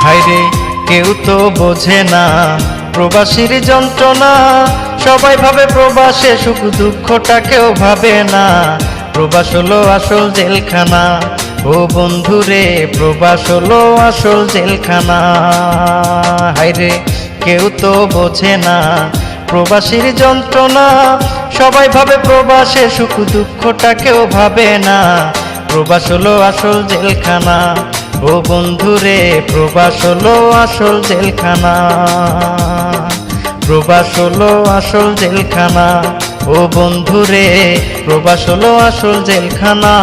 হায়রে কেউ তো বোঝে না প্রবাসীর যন্ত্রণা, সবাই ভাবে প্রবাসে সুখ দুঃখটা কেউ ভাবে না। প্রবাস হলো আসল জেলখানা, ও বন্ধুরে প্রবাস হলো আসল জেলখানা। হায়রে কেউ তো বোঝে না প্রবাসীর যন্ত্রণা, সবাই ভাবে প্রবাসে সুখ দুঃখটা কেউ ভাবে না। প্রবাস হলো আসল জেলখানা, ও বন্ধুরে প্রবাস হলো আসল জেলখানা। প্রবাস হলো আসল জেলখানা, ও বন্ধুরে প্রবাস হলো আসল জেলখানা।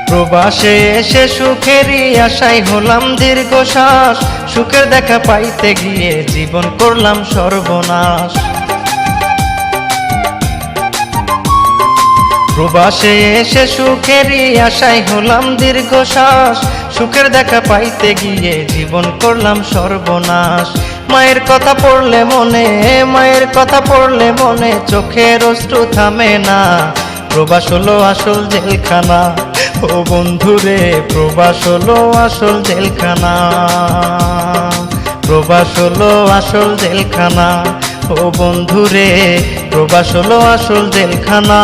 প্রবাসে এসে সুখেরই আশায় হলাম দীর্ঘশ্বাস, সুখের দেখা পাইতে গিয়ে জীবন করলাম সর্বনাশ। প্রবাসে এসে সুখেরই আশায় হলাম দীর্ঘশ্বাস, সুখের দেখা পাইতে গিয়ে জীবন করলাম সর্বনাশ। মায়ের কথা পড়লে মনে, মায়ের কথা পড়লে মনে চোখের অশ্রু থামে না। প্রবাস হলো আসল জেলখানা, ও বন্ধুরে প্রবাস হলো আসল জেলখানা। প্রবাস হলো আসল জেলখানা, ও বন্ধুরে প্রবাস হলো আসল জেলখানা।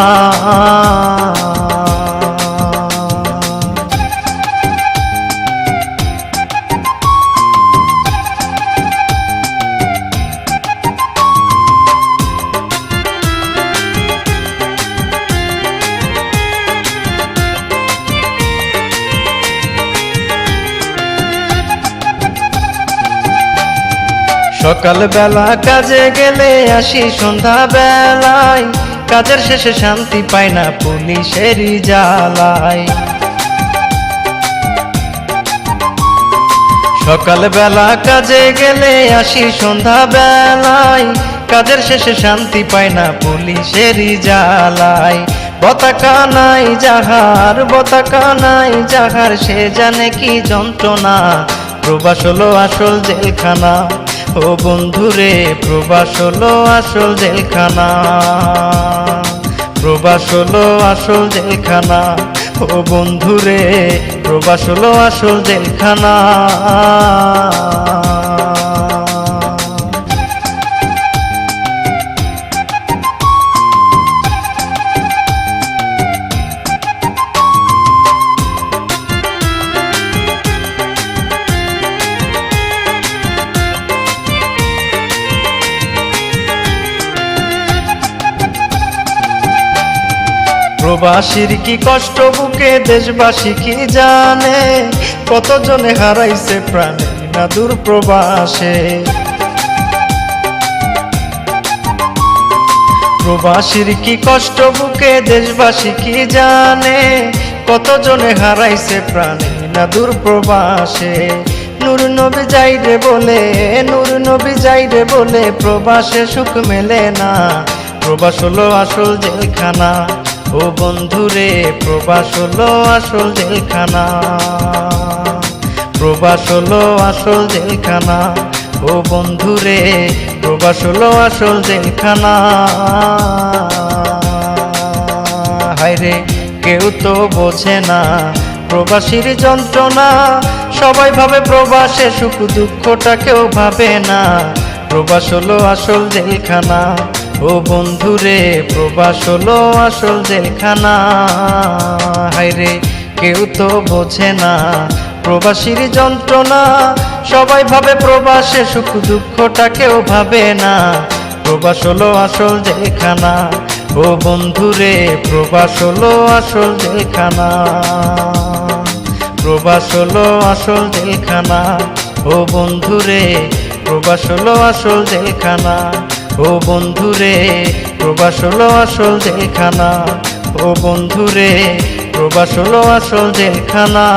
সকাল বেলা কাজে গেলে আসি সন্ধ্যা বেলায়, কাজের শেষে শান্তি পাই না পুলিশেরই জ্বালায়। সকাল বেলা কাজে গেলে আসি সন্ধ্যা বেলায়, কাজের শেষে শান্তি পাই না পুলিশেরই জ্বালায়। পতাকা নাই যাহার, পতাকা নাই যাহার, সে জানে কি যন্ত্রণা। প্রবাস হলো আসল জেলখানা, ও বন্ধুরে প্রবাস হলো আসল জেলখানা। প্রবাস হলো আসল জেলখানা, ও বন্ধুরে প্রবাস হলো আসল জেলখানা। প্রবাসীর কি কষ্ট বুকে দেশবাসী কি জানে, কতজনে হারাইছে প্রাণ না দূর প্রবাসে। প্রবাসীর কি কষ্ট বুকে দেশবাসী কি জানে, কতজনে হারাইছে প্রাণ না দূর প্রবাসে। নূর নবী যাইরে বলে, নূর নবী যাইরে বলে প্রবাসে সুখ মেলে না। প্রবাস হলো আসল জেলখানা, ও বন্ধুরে প্রবাস হলো আসল জেলখানা। প্রবাস হলো আসল জেলখানা, ও বন্ধুরে প্রবাস হলো আসল জেলখানা। হায়রে কেউ তো বোঝে না প্রবাসীর যন্ত্রণা, সবাই ভাবে প্রবাসে সুখ দুঃখটা কেউ ভাবে না। প্রবাস হলো আসল জেলখানা, ও বন্ধুরে প্রবাস হলো আসল জেলখানা। হায়রে কেউ তো বোঝে না প্রবাসীর যন্ত্রণা, সবাই ভাবে প্রবাসে সুখ দুঃখটা কেউ ভাবে না। প্রবাস হলো আসল জেলখানা, ও বন্ধুরে প্রবাস হলো আসল জেলখানা। প্রবাস হলো আসল জেলখানা, ও বন্ধুরে প্রবাস হলো আসল জেলখানা। ও বন্ধুরে প্রবাস হলো আসল জেলখানা, ও বন্ধুরে প্রবাস হলো আসল জেলখানা।